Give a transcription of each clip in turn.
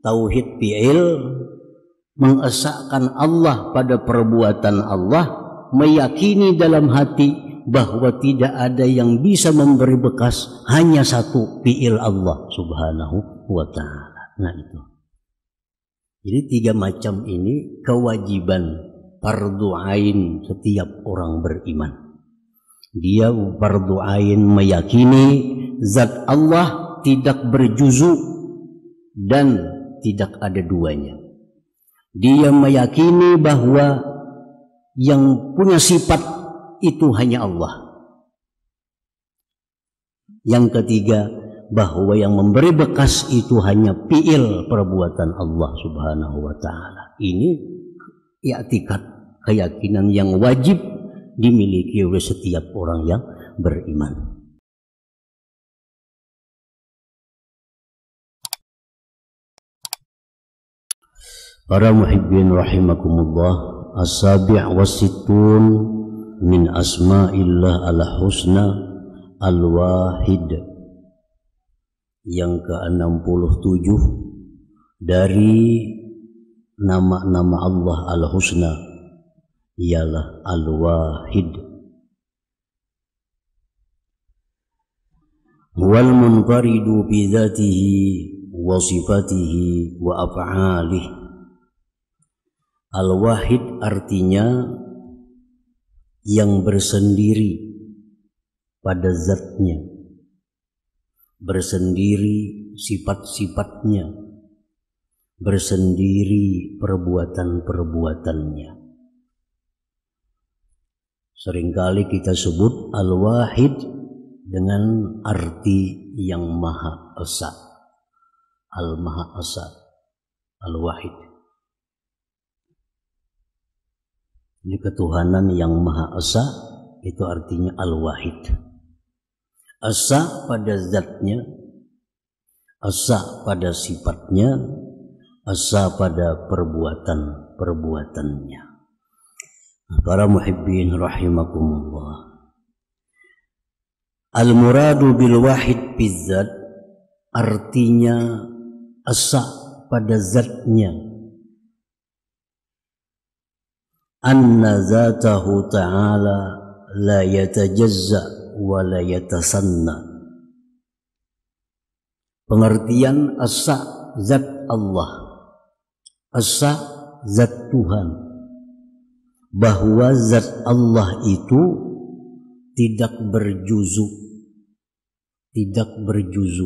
Tauhid fi'il mengesahkan Allah pada perbuatan Allah, meyakini dalam hati bahwa tidak ada yang bisa memberi bekas, hanya satu, fi'il Allah subhanahu wa ta'ala. Nah itu. Jadi 3 macam ini kewajiban fardu ain setiap orang beriman. Dia fardu ain meyakini zat Allah tidak berjuzu dan tidak ada duanya. Dia meyakini bahwa yang punya sifat itu hanya Allah. Yang ketiga, bahwa yang memberi bekas itu hanya fi'il perbuatan Allah subhanahu wa ta'ala. Ini i'tikad, keyakinan yang wajib dimiliki oleh setiap orang yang beriman. Para muhibbin rahimakumullah, as-sabi' was-sittun min asma'illah al-husna al-wahid, yang ke-67 dari nama-nama Allah al-husna ialah al-wahid. Wal munfaridu bi dzatihi wa sifatihi wa af'alihi. Al-wahid artinya yang bersendiri pada zatnya, bersendiri sifat-sifatnya, bersendiri perbuatan-perbuatannya. Seringkali kita sebut al-wahid dengan arti yang maha esa, al-maha esa, al-wahid. Ini ketuhanan yang maha esa, itu artinya al-wahid. Esa pada zatnya, esa pada sifatnya, esa pada perbuatan-perbuatannya. Para muhibbin rahimakumullah, al-muradu bil wahid bizzat artinya esa pada zatnya, anna zatahu ta'ala la yatajazza wa la yatasanna. Pengertian asa zat Allah, asa zat Tuhan, bahwa zat Allah itu tidak berjuzu, tidak berjuzu,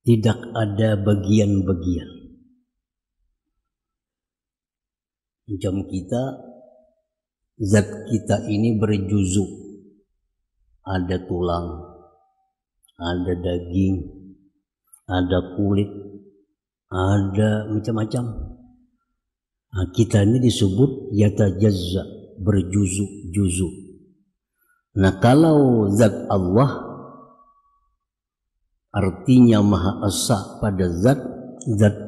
tidak ada bagian-bagian. Macam kita, zat kita ini berjuzu, ada tulang, ada daging, ada kulit, ada macam-macam. Nah, kita ini disebut yatajazza, berjuzu-juzu. Nah, kalau zat Allah artinya maha esa pada zat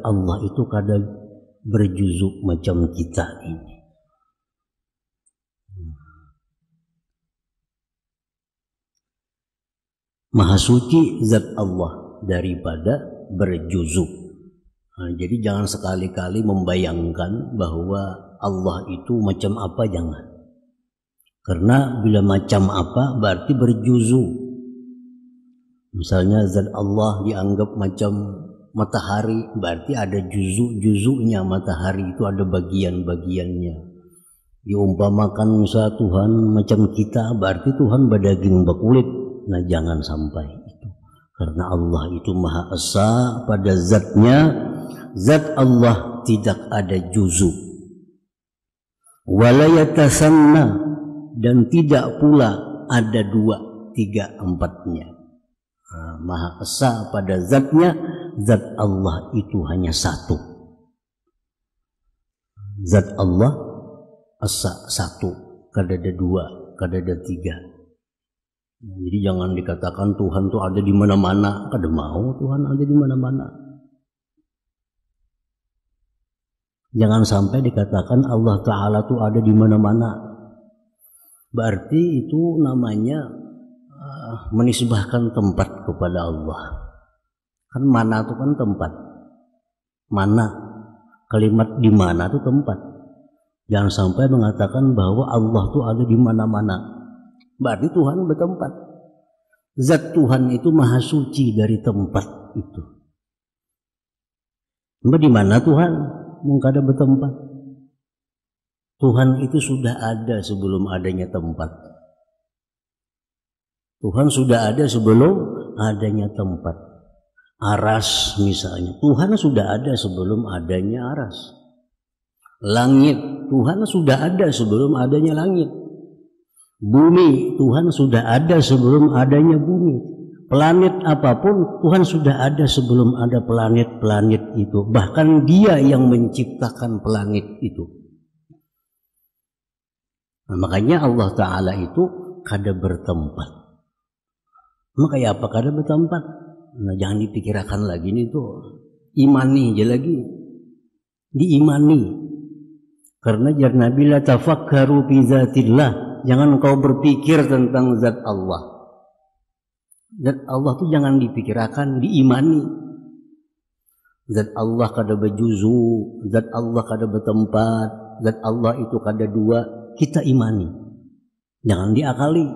Allah itu kadang berjuzu macam kita ini. Maha suci zat Allah daripada berjuzu. Nah, jadi jangan sekali-kali membayangkan bahwa Allah itu macam apa, jangan. Karena bila macam apa berarti berjuzu. Misalnya zat Allah dianggap macam matahari, berarti ada juzu-juzunya. Matahari itu ada bagian-bagiannya. Diumpamakan misalnya Tuhan macam kita, berarti Tuhan berdaging berkulit. Nah, jangan sampai itu. Karena Allah itu maha esa pada zatnya. Zat Allah tidak ada juzu. Wala yatasanna, dan tidak pula ada 2, 3, 4-nya. Maha esa pada zatnya, zat Allah itu hanya satu. Zat Allah esa satu, kada ada 2, kada ada 3. Jadi jangan dikatakan Tuhan tuh ada di mana-mana, kada mau Tuhan ada di mana-mana. Jangan sampai dikatakan Allah Ta'ala tuh ada di mana-mana. Berarti itu namanya menisbahkan tempat kepada Allah. Kan mana itu kan tempat. Mana? Kalimat di mana itu tempat. Jangan sampai mengatakan bahwa Allah itu ada di mana-mana. Berarti Tuhan bertempat. Zat Tuhan itu maha suci dari tempat itu. Di mana Tuhan? Mungkin ada bertempat. Tuhan itu sudah ada sebelum adanya tempat. Tuhan sudah ada sebelum adanya tempat. Aras misalnya, Tuhan sudah ada sebelum adanya aras. Langit, Tuhan sudah ada sebelum adanya langit. Bumi, Tuhan sudah ada sebelum adanya bumi. Planet apapun, Tuhan sudah ada sebelum ada planet-planet itu. Bahkan Dia yang menciptakan planet itu. Nah, makanya Allah Ta'ala itu kada bertempat. Makanya apa kada bertempat? Nah, jangan dipikirkan lagi ini tuh. Imani aja lagi. Diimani. Karena jar Nabi la tafakkaru fi zatillah. Jangan kau berpikir tentang zat Allah. Zat Allah tuh jangan dipikirkan, diimani. Zat Allah kada berjuzu, zat Allah kada bertempat, zat Allah itu kada dua, kita imani. Jangan diakali.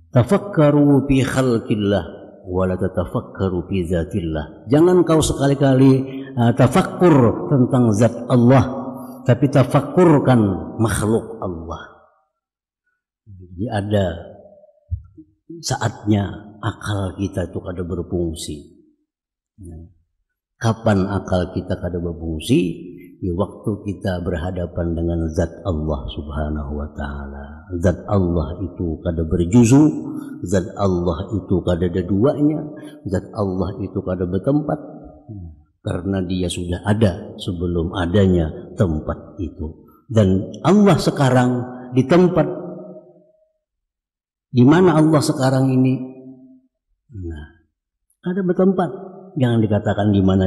Tafakkaru fi khalqillah wa la tatafakkaru fi zatillah. Jangan kau sekali-kali tafakkur tentang zat Allah, tapi tafakkurkan makhluk Allah. Jadi ada saatnya akal kita itu kada berfungsi. Kapan akal kita kada berfungsi? Di waktu kita berhadapan dengan zat Allah Subhanahu wa Ta'ala. Zat Allah itu kada berjuzu, zat Allah itu kada ada duanya, zat Allah itu kada bertempat. Karena Dia sudah ada sebelum adanya tempat itu. Dan Allah sekarang di tempat di mana Allah sekarang ini, nah, ada bertempat. Jangan dikatakan di mana.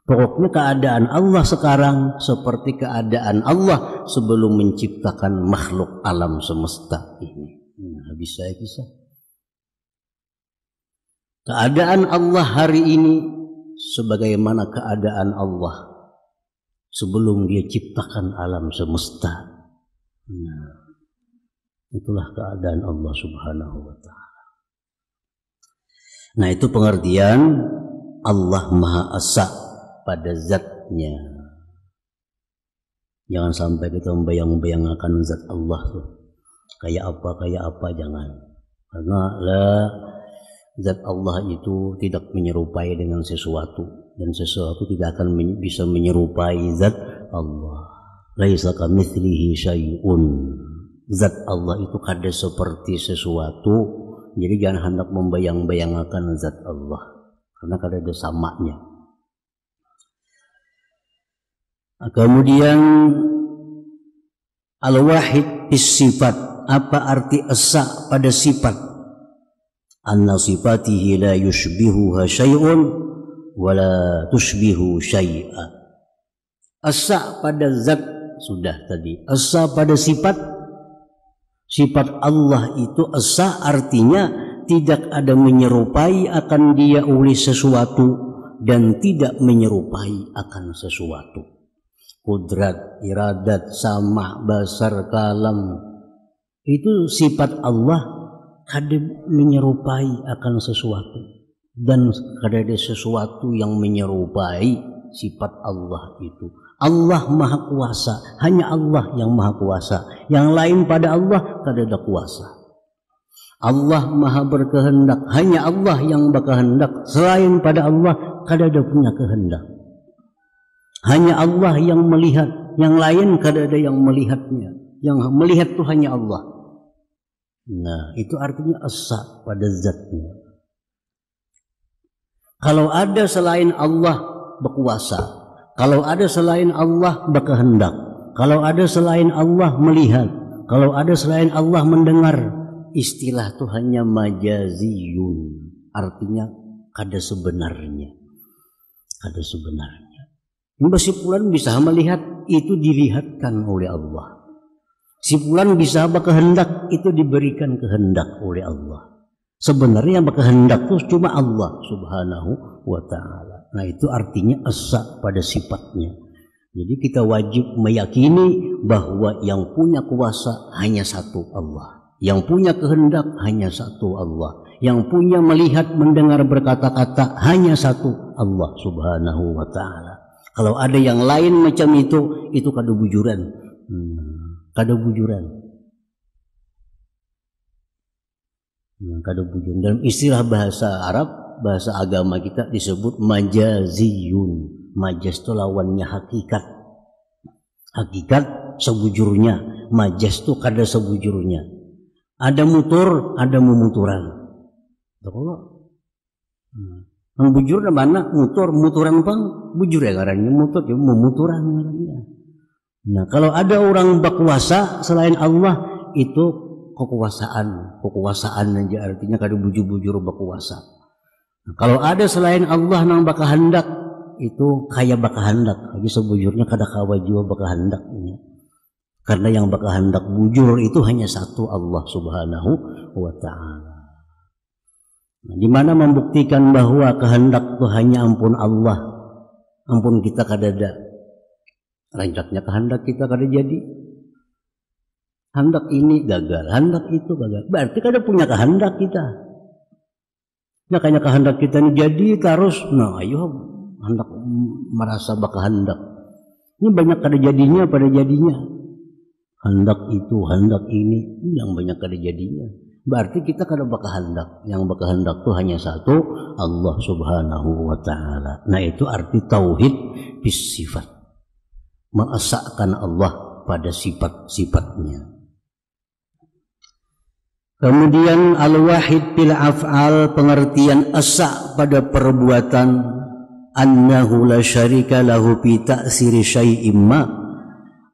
Pokoknya keadaan Allah sekarang seperti keadaan Allah sebelum menciptakan makhluk alam semesta ini. Nah, bisa. Keadaan Allah hari ini sebagaimana keadaan Allah sebelum Dia ciptakan alam semesta. Nah, itulah keadaan Allah Subhanahu wa Ta'ala. Nah, itu pengertian Allah Maha Esa pada zatnya. Jangan sampai kita membayang-bayangkan zat Allah tuh kayak apa, jangan. Karena zat Allah itu tidak menyerupai dengan sesuatu, dan sesuatu tidak akan bisa menyerupai zat Allah. Laisa kamitslihi syai'un. Zat Allah itu kada seperti sesuatu. Jadi jangan hendak membayang-bayangkan zat Allah, karena kada ada samanya. Kemudian al-wahid bis sifat. Apa arti esa pada sifat? Anna sifatihi la yushbihuha syai'un wa la tushbihu syai'a. Esa pada zat sudah tadi. Esa pada sifat. Sifat Allah itu esa artinya tidak ada menyerupai akan Dia oleh sesuatu dan tidak menyerupai akan sesuatu. Kudrat, iradat, sama, basar, kalam, itu sifat Allah kada menyerupai akan sesuatu, dan kada ada sesuatu yang menyerupai sifat Allah itu. Allah Maha Kuasa, hanya Allah yang Maha Kuasa. Yang lain pada Allah kada ada kuasa. Allah Maha berkehendak, hanya Allah yang berkehendak. Selain pada Allah kada ada punya kehendak. Hanya Allah yang melihat, yang lain kada ada yang melihatnya. Yang melihat itu hanya Allah. Nah, itu artinya esa pada zatnya. Kalau ada selain Allah berkuasa, kalau ada selain Allah berkehendak, kalau ada selain Allah melihat, kalau ada selain Allah mendengar, istilah itu hanya majaziyun. Artinya kada sebenarnya. Kada sebenarnya. Si fulan bisa melihat, itu dilihatkan oleh Allah. Si fulan bisa berkehendak, itu diberikan kehendak oleh Allah. Sebenarnya yang berkehendak itu cuma Allah subhanahu wa ta'ala. Nah itu artinya asa pada sifatnya. Jadi kita wajib meyakini bahwa yang punya kuasa hanya satu Allah. Yang punya kehendak hanya satu Allah. Yang punya melihat, mendengar, berkata-kata hanya satu Allah subhanahu wa ta'ala. Kalau ada yang lain macam itu kada bujuran. Kada bujuran. Kada bujuran. Dalam istilah bahasa Arab, bahasa agama kita disebut majaziyun. Majaz itu lawannya hakikat. Hakikat sebujurnya. Majaz itu kada sebujurnya. Ada mutur, ada memuturan. Kalau bujur mana mutur, muturan pang bujur ya ngarannya, mutur ya memuturan ngarannya. Nah kalau ada orang berkuasa selain Allah itu kekuasaan aja artinya kada bujur-bujur berkuasa. Nah, kalau ada selain Allah nang bakahandak itu kaya bakahandak, lagi sebujurnya kada kawa jua bakahandaknya. Karena yang bakahandak bujur itu hanya satu Allah subhanahu wa ta'ala. Nah, di mana membuktikan bahwa kehendak itu hanya ampun Allah, ampun kita kada ada. Rancaknya kehendak kita kada jadi. Hendak ini gagal, hendak itu gagal. Berarti kada punya kehendak kita. Makanya kehendak kita ini jadi terus. Nah, ayo hendak merasa bakahandak. Ini banyak kada jadinya pada jadinya. Hendak itu, hendak ini yang banyak kada jadinya. Berarti kita kada bakahandak. Yang bakahandak itu hanya satu, Allah subhanahu wa ta'ala. Nah itu arti tauhid bis sifat. Mengesahkan Allah pada sifat-sifatnya. Kemudian al-wahid bil af'al, pengertian esa pada perbuatan. Annahu la syarika lahu fi ta'siri syai'im ma.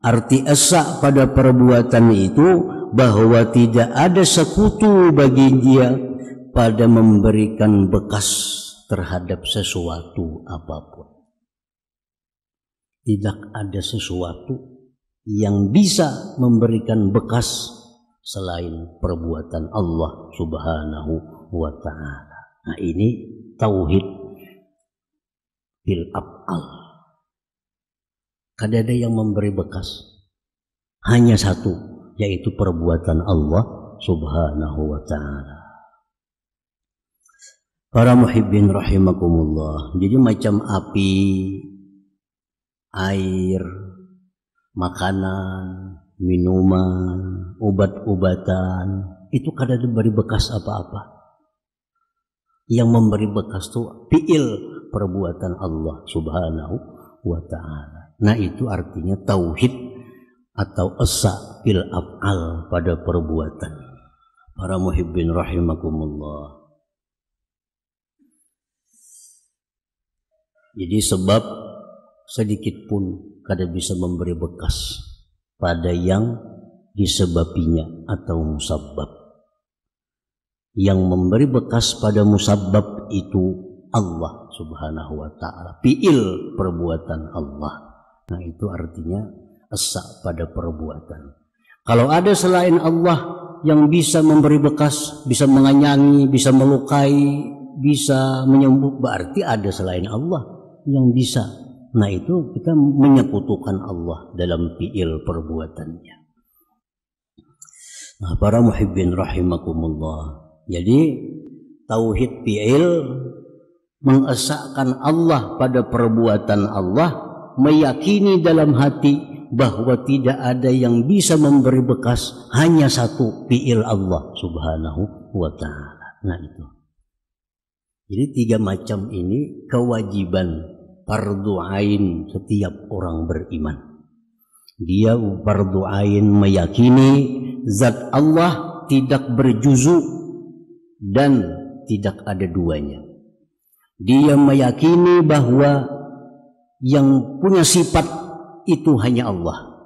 Arti esa pada perbuatan itu bahwa tidak ada sekutu bagi dia pada memberikan bekas terhadap sesuatu apapun. Tidak ada sesuatu yang bisa memberikan bekas selain perbuatan Allah subhanahu wa ta'ala. Nah ini tauhid bil af'al. Kada ada yang memberi bekas, hanya satu, yaitu perbuatan Allah subhanahu wa ta'ala. Para muhibbin rahimakumullah. Jadi macam api, air, makanan, minuman, obat-obatan, itu kada diberi bekas apa-apa. Yang memberi bekas itu fi'il perbuatan Allah subhanahu wa ta'ala. Nah itu artinya tauhid atau esa bil af'al pada perbuatan. Para muhibbin rahimakumullah. Jadi sebab sedikit pun kada bisa memberi bekas pada yang disebabinya atau musabbab. Yang memberi bekas pada musabbab itu Allah subhanahu wa ta'ala. Fi'il perbuatan Allah. Nah itu artinya esa pada perbuatan. Kalau ada selain Allah yang bisa memberi bekas, bisa menganyangi, bisa melukai, bisa menyembuh, berarti ada selain Allah yang bisa. Nah itu kita menyekutukan Allah dalam fi'il perbuatannya. Nah para muhibbin rahimakumullah. Jadi tauhid fi'il mengesahkan Allah pada perbuatan Allah, meyakini dalam hati bahwa tidak ada yang bisa memberi bekas, hanya satu, fi'il Allah subhanahu wa ta'ala. Nah itu. Jadi tiga macam ini kewajiban fardu ain setiap orang beriman. Dia fardu ain meyakini zat Allah tidak berjuzu dan tidak ada duanya. Dia meyakini bahwa yang punya sifat itu hanya Allah.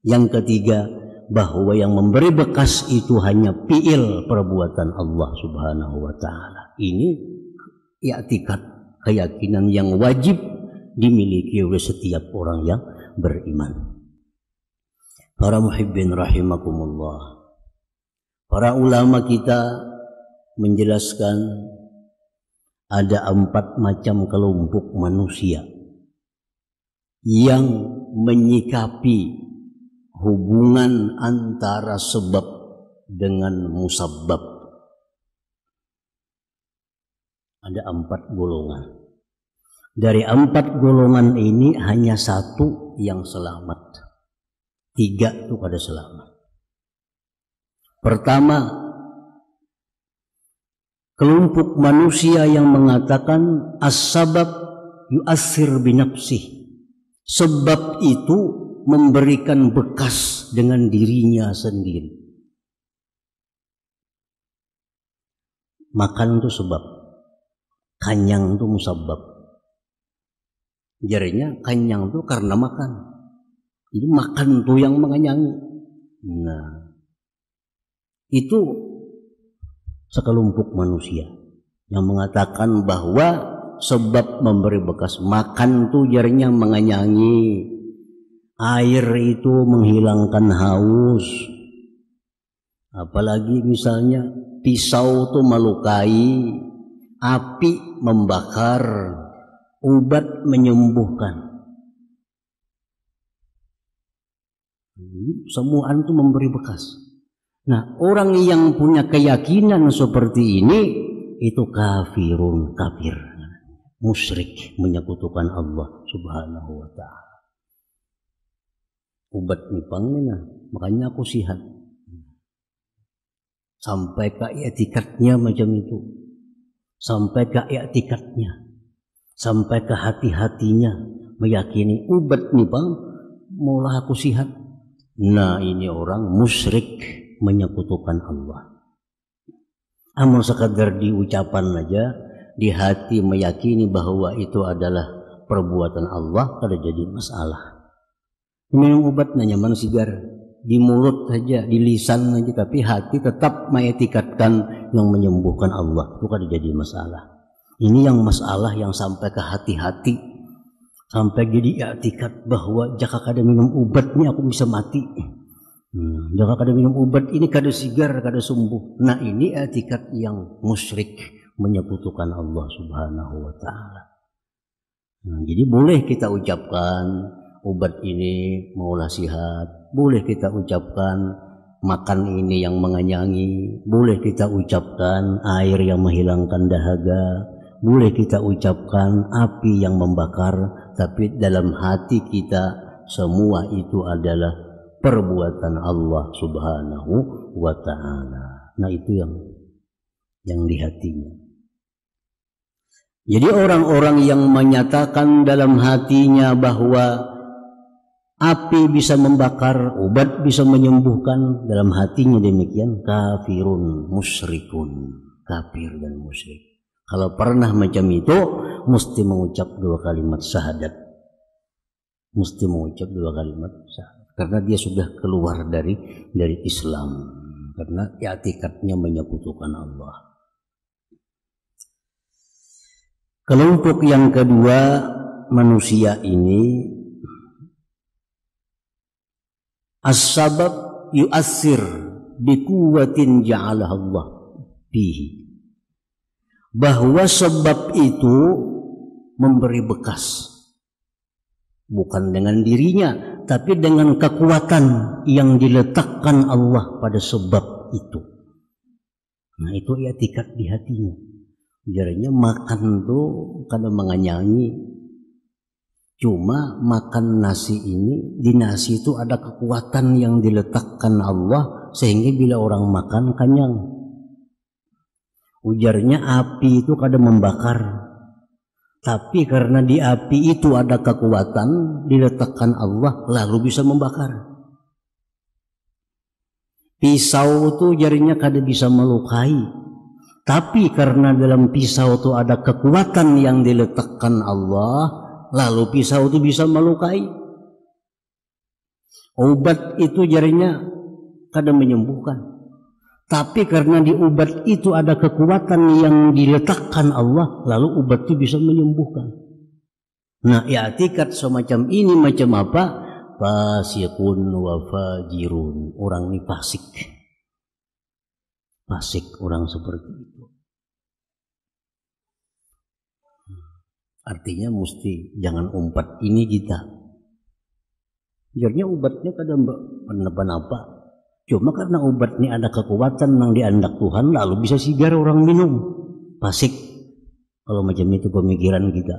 Yang ketiga, bahwa yang memberi bekas itu hanya fi'il perbuatan Allah subhanahu wa ta'ala. Ini i'tikad, keyakinan yang wajib dimiliki oleh setiap orang yang beriman. Para muhibbin rahimakumullah. Para ulama kita menjelaskan ada 4 macam kelompok manusia yang menyikapi hubungan antara sebab dengan musabbab. Ada 4 golongan. Dari 4 golongan ini hanya 1 yang selamat. 3 itu kada selamat. Pertama, kelompok manusia yang mengatakan as-sabab yu'athir binafsih. Sebab itu memberikan bekas dengan dirinya sendiri. Makan itu sebab, kanyang itu musabbab. Jadinya kanyang itu karena makan. Jadi makan itu yang mengenyangi. Nah, itu sekelompok manusia yang mengatakan bahwa sebab memberi bekas. Makan itu jadinya mengenyangi. Air itu menghilangkan haus. Apalagi misalnya pisau itu melukai, api membakar, obat menyembuhkan. Semua itu memberi bekas. Nah, orang yang punya keyakinan seperti ini itu kafirun, kafir, musyrik, menyekutukan Allah Subhanahu wa ta'ala. Obat nipang ini, makanya aku sihat. Sampai ke etikatnya macam itu. Sampai ke etikatnya. Sampai ke hati-hatinya meyakini obat nipang mula aku sihat. Nah, ini orang musyrik, menyekutukan Allah. Amun sekadar di ucapan aja, di hati meyakini bahwa itu adalah perbuatan Allah, kada jadi masalah. Minum obat nyaman sigar, di mulut saja, di lisan saja, tapi hati tetap mengetikatkan yang menyembuhkan Allah, itu kada jadi masalah. Ini yang masalah yang sampai ke hati-hati, sampai jadi i'tiqad bahwa jika kada minum obat ini aku bisa mati. Jika kada minum obat ini kada sigar, kada sembuh. Nah, ini i'tiqad yang musyrik, menyekutukan Allah Subhanahu wa ta'ala. Nah, jadi boleh kita ucapkan obat ini maulah sihat, boleh kita ucapkan makan ini yang mengenyangi, boleh kita ucapkan air yang menghilangkan dahaga, boleh kita ucapkan api yang membakar, tapi dalam hati kita semua itu adalah perbuatan Allah Subhanahu wa ta'ala. Nah, itu yang di hatinya. Jadi orang-orang yang menyatakan dalam hatinya bahwa api bisa membakar, obat bisa menyembuhkan, dalam hatinya demikian, kafirun, musyrikun, kafir dan musyrik. Kalau pernah macam itu, mesti mengucap 2 kalimat syahadat. Mesti mengucap 2 kalimat syahadat. Karena dia sudah keluar dari Islam. Karena i'tikadnya menyekutukan Allah. Kelompok yang kedua manusia ini, as-sabab yu'athir biquwatin ja'alah Allah bihi. Bahwa sebab itu memberi bekas. Bukan dengan dirinya, tapi dengan kekuatan yang diletakkan Allah pada sebab itu. Nah, itu i'tikad di hatinya. Jadinya makan tuh kada mengenyangi. Cuma makan nasi ini, di nasi itu ada kekuatan yang diletakkan Allah sehingga bila orang makan kenyang. Ujarnya api itu kada membakar, tapi karena di api itu ada kekuatan diletakkan Allah lalu bisa membakar. Pisau itu jarinya kada bisa melukai, tapi karena dalam pisau itu ada kekuatan yang diletakkan Allah, lalu pisau itu bisa melukai. Obat itu jarinya kada menyembuhkan, tapi karena di obat itu ada kekuatan yang diletakkan Allah, lalu obat itu bisa menyembuhkan. Nah, i'tikad semacam ini macam apa? Fasiqun wa fajirun, orang ini fasik. Fasik orang seperti itu. Artinya mesti jangan umpat ini kita. Jadinya obatnya kadang apa. Cuma karena obat ini ada kekuatan yang diandak Tuhan, lalu bisa sigar orang minum. Fasik. Kalau macam itu pemikiran kita.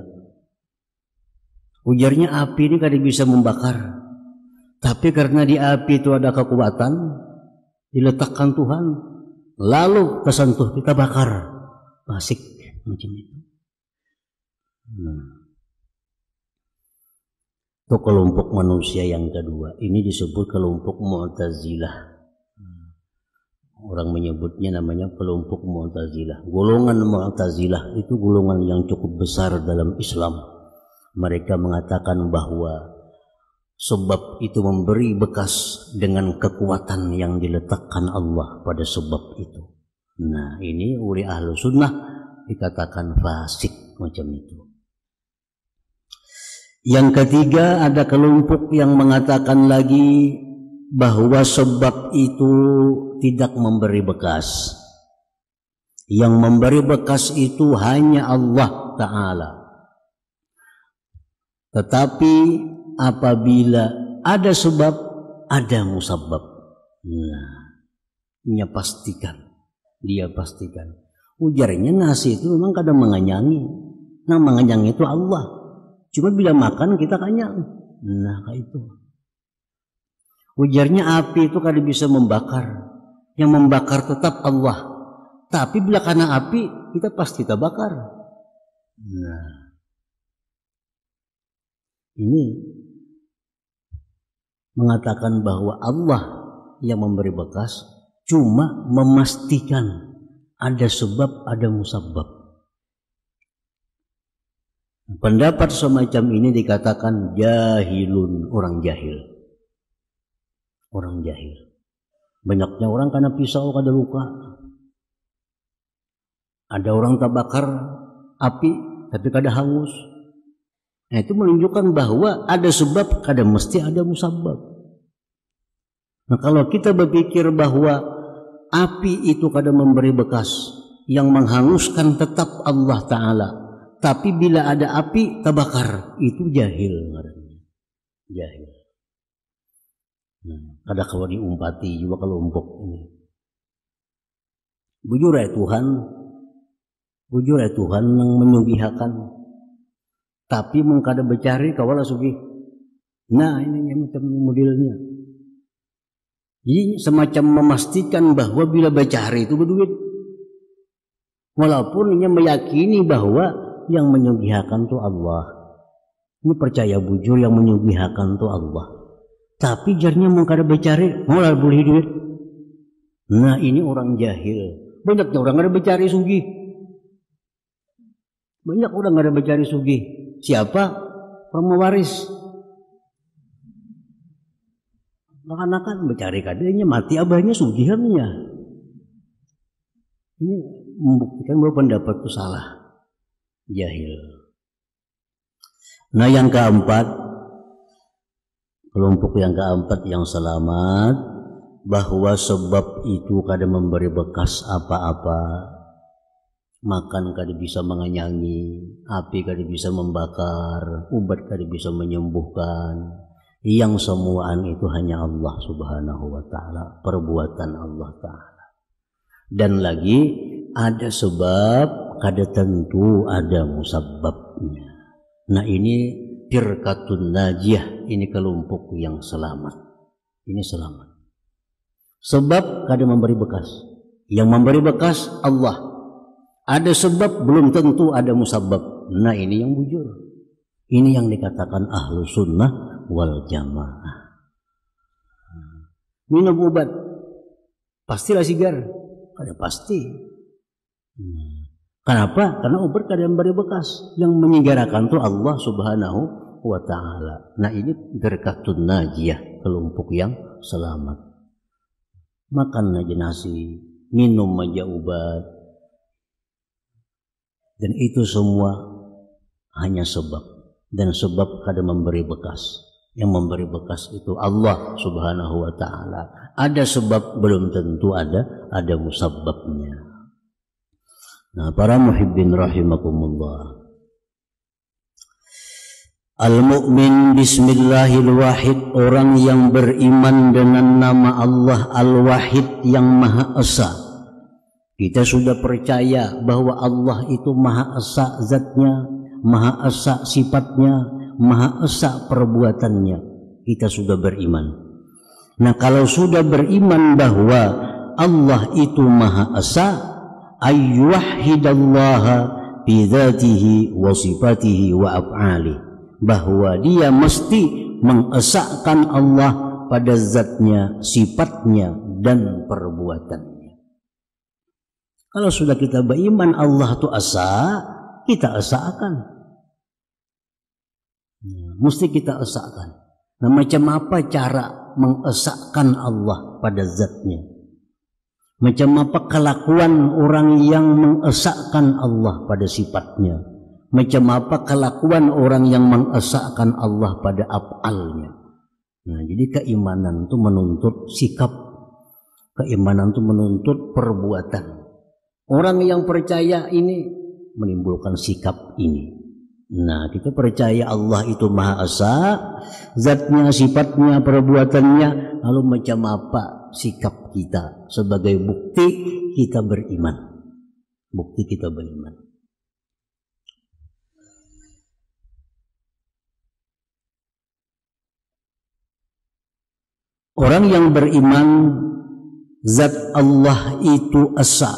Ujarnya api ini kadang bisa membakar. Tapi karena di api itu ada kekuatan, diletakkan Tuhan, lalu tersentuh kita bakar. Fasik macam itu. Itu kelompok manusia yang kedua. Ini disebut kelompok Mu'tazilah. Orang menyebutnya namanya kelompok Mu'tazilah. Golongan Mu'tazilah itu golongan yang cukup besar dalam Islam. Mereka mengatakan bahwa sebab itu memberi bekas dengan kekuatan yang diletakkan Allah pada sebab itu. Nah, ini oleh ahlu sunnah dikatakan fasik macam itu. Yang ketiga, ada kelompok yang mengatakan lagi bahwa sebab itu tidak memberi bekas. Yang memberi bekas itu hanya Allah Ta'ala. Tetapi apabila ada sebab, ada musabab. Nah, dia pastikan. Ujarnya nasi itu memang kadang mengenyangi. Nah, mengenyangi itu Allah. Cuma bila makan kita kenyang. Nah, kayak itu. Ujarnya api itu kadang bisa membakar. Yang membakar tetap Allah. Tapi bila kena api, kita pasti terbakar. Nah, ini mengatakan bahwa Allah yang memberi bekas, cuma memastikan ada sebab, ada musabab. Pendapat semacam ini dikatakan jahilun, orang jahil. Orang jahil. Banyaknya orang kena pisau, kada luka. Ada orang terbakar api, tapi kada hangus. Nah, itu menunjukkan bahwa ada sebab, kada mesti ada musabab. Nah, kalau kita berpikir bahwa api itu kada memberi bekas, yang menghanguskan tetap Allah Ta'ala. Tapi bila ada api terbakar, itu jahil. Jahil. Nah, kada kalau diumpati juga kelompok ini. Bujur ya Tuhan yang menyugihakan. Tapi mengkada bercari kawala sugih. Nah, ini macam modelnya. Jadi semacam memastikan bahwa bila bercari itu berduit. Walaupun ia meyakini bahwa yang menyugihakan itu Allah. Ini percaya bujur yang menyugihakan itu Allah. Tapi jarnya mengkada bercari, mulai boleh duit. Nah, ini orang jahil. Banyak orang ada bercari sugih. Banyak orang ada bercari sugih. Siapa? Pewaris. Anak-anak bercari kadenya mati abahnya sugihannya. Ini membuktikan bahwa pendapat itu salah. Jahil. Nah, yang keempat, kelompok yang keempat yang selamat, bahwa sebab itu kada memberi bekas apa-apa. Makan kada bisa mengenyangi, api kada bisa membakar, obat kada bisa menyembuhkan. Yang semuaan itu hanya Allah Subhanahu wa Ta'ala, perbuatan Allah Ta'ala. Dan lagi ada sebab, kada tentu ada musababnya. Nah, ini firqatun najiyah, ini kelompok yang selamat. Ini selamat. Sebab kada memberi bekas. Yang memberi bekas Allah. Ada sebab, belum tentu ada musabab. Nah, ini yang bujur. Ini yang dikatakan ahlu sunnah wal jamaah. Minum obat, pastilah sigar. Kada pasti. Kenapa? Karena obat kada memberi bekas. Yang menyigarakan itu Allah Subhanahu wa Ta'ala. Nah, ini firqatun najiyah, kelompok yang selamat. Makan aja nasi, minum aja obat. Dan itu semua hanya sebab. Dan sebab kada memberi bekas. Yang memberi bekas itu Allah Subhanahu wa ta'ala. Ada sebab, belum tentu ada musabbabnya. Nah, para muhibbin rahimakumullah. Al-mu'min bismillahil wahid, orang yang beriman dengan nama Allah Al-Wahid yang Maha Esa. Kita sudah percaya bahwa Allah itu Maha Esa zatnya, Maha Esa sifatnya, Maha Esa perbuatannya. Kita sudah beriman. Nah, kalau sudah beriman bahwa Allah itu Maha Esa, ayyuhidallaha bi dzatihi wa sifatihi wa af'alihi, bahwa dia mesti mengesahkan Allah pada zatnya, sifatnya, dan perbuatannya. Kalau sudah kita beriman Allah itu esa, kita esahkan. Mesti kita esahkan. Nah, macam apa cara mengesahkan Allah pada zatnya? Macam apa kelakuan orang yang mengesahkan Allah pada sifatnya? Macam apa kelakuan orang yang mengesahkan Allah pada af'alnya? Nah, jadi keimanan itu menuntut sikap. Keimanan itu menuntut perbuatan. Orang yang percaya ini menimbulkan sikap ini. Nah, kita percaya Allah itu Maha Esa, zatnya, sifatnya, perbuatannya. Lalu macam apa sikap kita sebagai bukti kita beriman? Bukti kita beriman. Orang yang beriman zat Allah itu esa,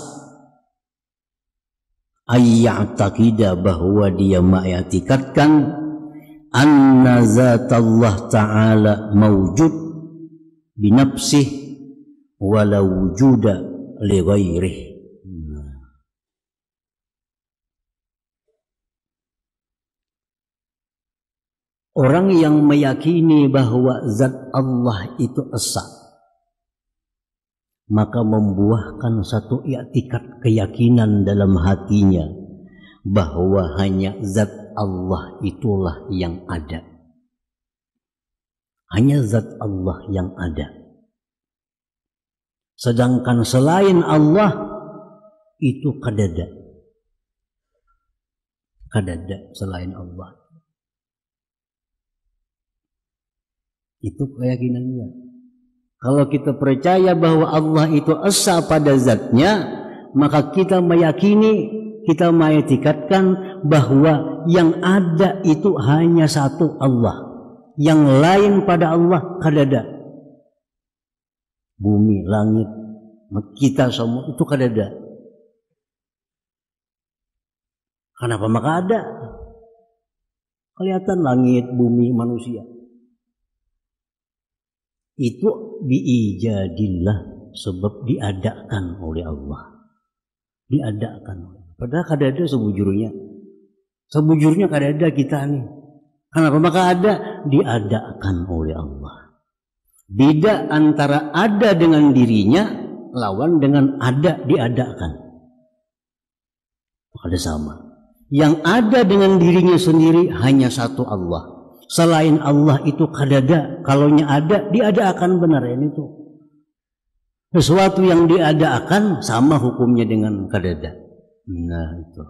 ayya'taqida, bahwa dia mengiktikadkan anna zat Allah Ta'ala mawjud binafsih wala wujuda li ghairih. Orang yang meyakini bahwa zat Allah itu esa, maka membuahkan satu i'tikad, keyakinan dalam hatinya bahwa hanya zat Allah itulah yang ada. Hanya zat Allah yang ada. Sedangkan selain Allah itu kadada. Kadada selain Allah. Itu keyakinannya. Kalau kita percaya bahwa Allah itu esa pada zatnya, maka kita meyakini, kita mengiktikadkan bahwa yang ada itu hanya satu Allah. Yang lain pada Allah kadada. Bumi, langit, kita semua itu kadada. Kenapa maka ada? Kelihatan langit, bumi, manusia. Itu biijadillah, sebab diadakan oleh Allah. Diadakan. Padahal kadada sebujurnya. Sebujurnya kadada kita nih. Kenapa maka ada? Diadakan oleh Allah. Beda antara ada dengan dirinya lawan dengan ada diadakan. Ada sama. Yang ada dengan dirinya sendiri hanya satu Allah. Selain Allah itu kadada, kalaunya ada, diadakan, benar ya itu. Sesuatu yang diadakan sama hukumnya dengan kadada. Nah itu.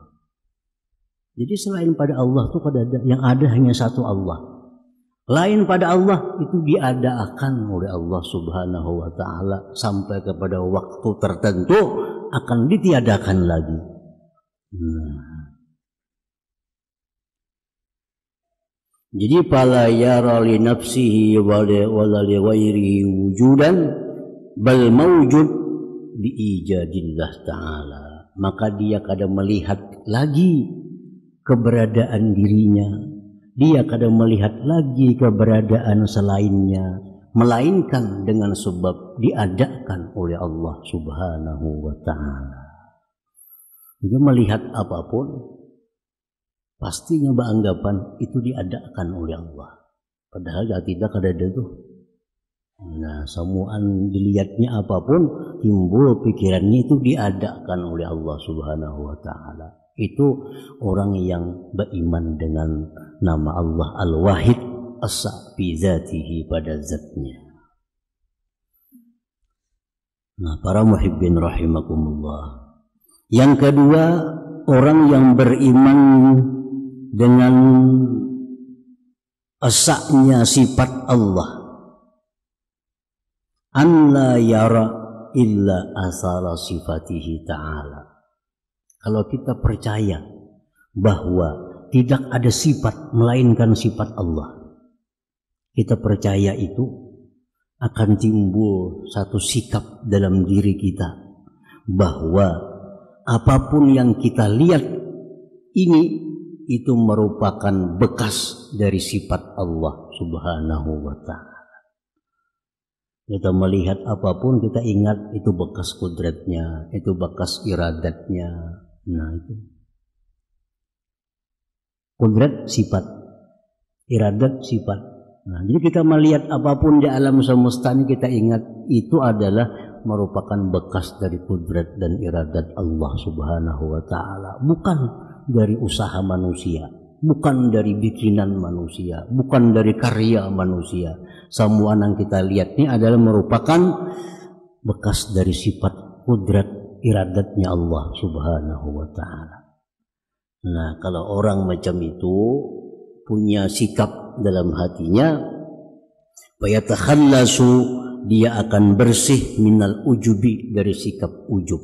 Jadi selain pada Allah itu kadada, yang ada hanya satu Allah. Lain pada Allah itu diadakan oleh Allah Subhanahu wa ta'ala sampai kepada waktu tertentu akan ditiadakan lagi. Nah. Jadi fala yara li nafsihi wala li ghairihi wujudan bal mawjud bi ijadillah ta'ala. Maka dia kadang melihat lagi keberadaan dirinya, dia kadang melihat lagi keberadaan selainnya, melainkan dengan sebab diadakan oleh Allah Subhanahu wa ta'ala. Dia melihat apapun pastinya beranggapan itu diadakan oleh Allah. Padahal tidak ada itu. Nah, semuaan dilihatnya apapun, timbul pikirannya itu diadakan oleh Allah Subhanahu wa ta'ala. Itu orang yang beriman dengan nama Allah Al-Wahid asa fi dzatihi, pada zatnya. Nah, para muhibbin rahimakumullah. Yang kedua, orang yang beriman dengan asanya sifat Allah, an la yara illa asara sifatihi ta'ala. Kalau kita percaya bahwa tidak ada sifat melainkan sifat Allah, kita percaya itu akan timbul satu sikap dalam diri kita bahwa apapun yang kita lihat ini itu merupakan bekas dari sifat Allah Subhanahu wa ta'ala. Kita melihat apapun, kita ingat itu bekas kudratnya, itu bekas iradatnya. Nah, itu kudrat sifat, iradat sifat. Nah, jadi kita melihat apapun di alam semesta ini, kita ingat itu adalah merupakan bekas dari kudrat dan iradat Allah Subhanahu wa ta'ala, bukan dari usaha manusia, bukan dari bikinan manusia, bukan dari karya manusia. Semua yang kita lihat ini adalah merupakan bekas dari sifat kudrat iradatnya Allah Subhanahu wa ta'ala. Nah, kalau orang macam itu punya sikap dalam hatinya, fayatakhallasu, dia akan bersih minal ujubi, dari sikap ujub.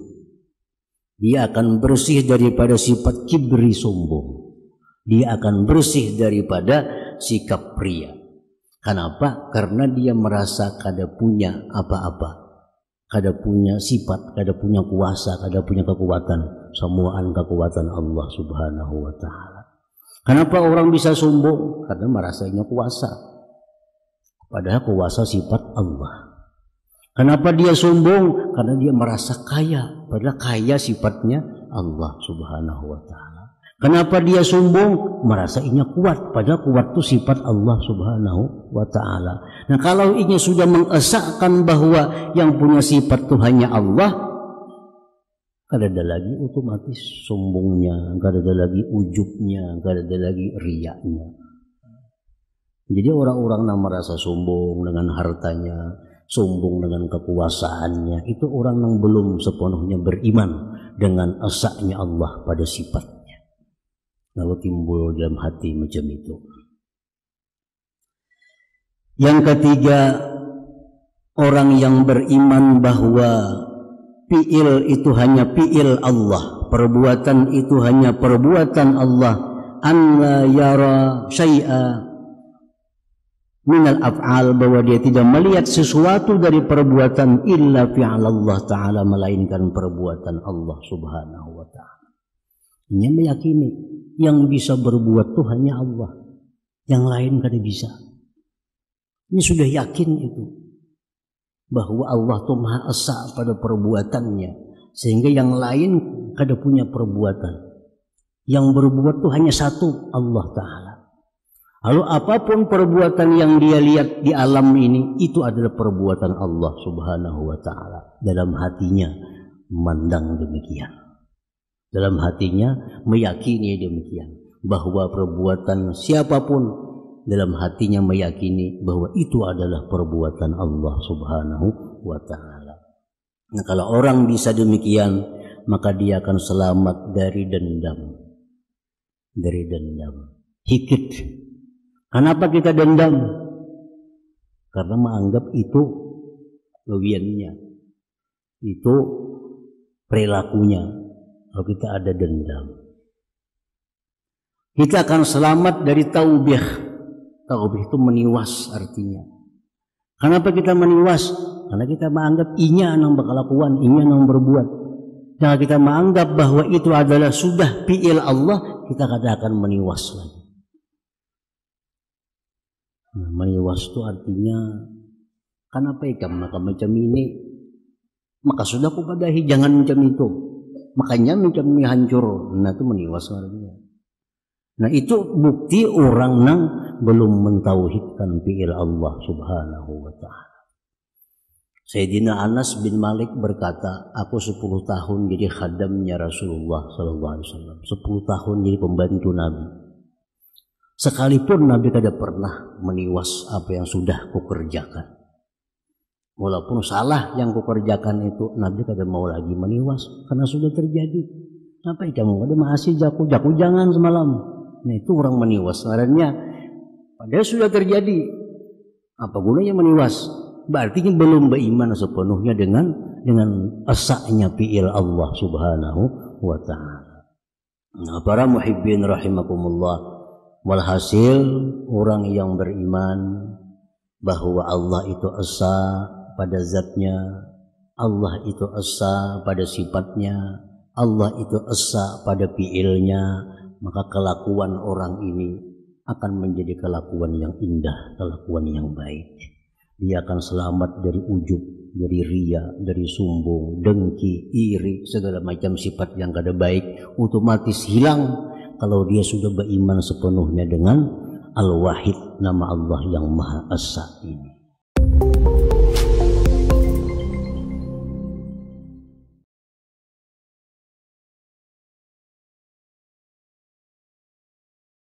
Dia akan bersih daripada sifat kibri, sombong. Dia akan bersih daripada sikap pria. Kenapa? Karena dia merasa kada punya apa-apa, kada punya sifat, kada punya kuasa, kada punya kekuatan. Semuaan kekuatan Allah Subhanahu wa ta'ala. Kenapa orang bisa sombong? Karena merasanya kuasa, padahal kuasa sifat Allah. Kenapa dia sombong? Karena dia merasa kaya, padahal kaya sifatnya Allah Subhanahu wa ta'ala. Kenapa dia sombong? Merasanya kuat, padahal kuat itu sifat Allah Subhanahu wa ta'ala. Nah, kalau ini sudah mengesahkan bahwa yang punya sifat itu hanya Allah, kada ada lagi otomatis sombongnya, kada ada lagi ujubnya, kada ada lagi riyaknya. Jadi orang-orang yang merasa sombong dengan hartanya, sombong dengan kekuasaannya, itu orang yang belum sepenuhnya beriman dengan asanya Allah pada sifatnya. Lalu timbul dalam hati macam itu. Yang ketiga, orang yang beriman bahwa fi'il itu hanya fi'il Allah, perbuatan itu hanya perbuatan Allah, an la yara syai'a minal af'al, bahwa dia tidak melihat sesuatu dari perbuatan illa fi'al Allah ta'ala, melainkan perbuatan Allah Subhanahu wa ta'ala. Ini meyakini yang bisa berbuat itu hanya Allah, yang lain kada bisa. Ini sudah yakin itu, bahwa Allah itu Maha Esa pada perbuatannya, sehingga yang lain kada punya perbuatan. Yang berbuat itu hanya satu, Allah Ta'ala. Lalu apapun perbuatan yang dia lihat di alam ini, itu adalah perbuatan Allah Subhanahu wa ta'ala. Dalam hatinya memandang demikian, dalam hatinya meyakini demikian, bahwa perbuatan siapapun dalam hatinya meyakini bahwa itu adalah perbuatan Allah Subhanahu wa ta'ala. Nah, kalau orang bisa demikian, maka dia akan selamat dari dendam. Dari dendam, hikit. Kenapa kita dendam? Karena menganggap itu lewiannya, itu perilakunya. Kalau kita ada dendam, kita akan selamat dari taubih. Taubih itu meniwas artinya. Kenapa kita meniwas? Karena kita menganggap inya yang berkelakuan, inya yang berbuat. Jangan kita menganggap bahwa itu adalah sudah fi'il Allah, kita kada akan meniwas lagi. Nah, meniwas itu artinya, kenapa ikan maka macam ini? Maka sudah aku padahi, jangan macam itu. Makanya macam ini hancur. Nah, itu meniwas artinya. Nah, itu bukti orang yang belum mentauhidkan fi'il Allah Subhanahu wa ta'ala. Sayyidina Anas bin Malik berkata, aku 10 tahun jadi khadamnya Rasulullah sallallahu alaihi wasallam. 10 tahun jadi pembantu Nabi. Sekalipun Nabi kada pernah meniwas apa yang sudah kukerjakan. Walaupun salah yang kukerjakan itu, Nabi kada mau lagi meniwas karena sudah terjadi. Apa kamu ada masih jaku jangan semalam. Nah itu orang meniwas. Karena padahal sudah terjadi. Apa gunanya meniwas? Berarti belum beriman sepenuhnya dengan asaknya fi'il Allah Subhanahu wa ta'ala. Nah, para muhibbin rahimakumullah, walhasil orang yang beriman bahwa Allah itu esa pada zatnya, Allah itu esa pada sifatnya, Allah itu esa pada fi'ilnya, maka kelakuan orang ini akan menjadi kelakuan yang indah, kelakuan yang baik. Dia akan selamat dari ujub, dari ria, dari sombong, dengki, iri, segala macam sifat yang kada baik otomatis hilang kalau dia sudah beriman sepenuhnya dengan Al-Wahid, nama Allah yang Maha Esa ini.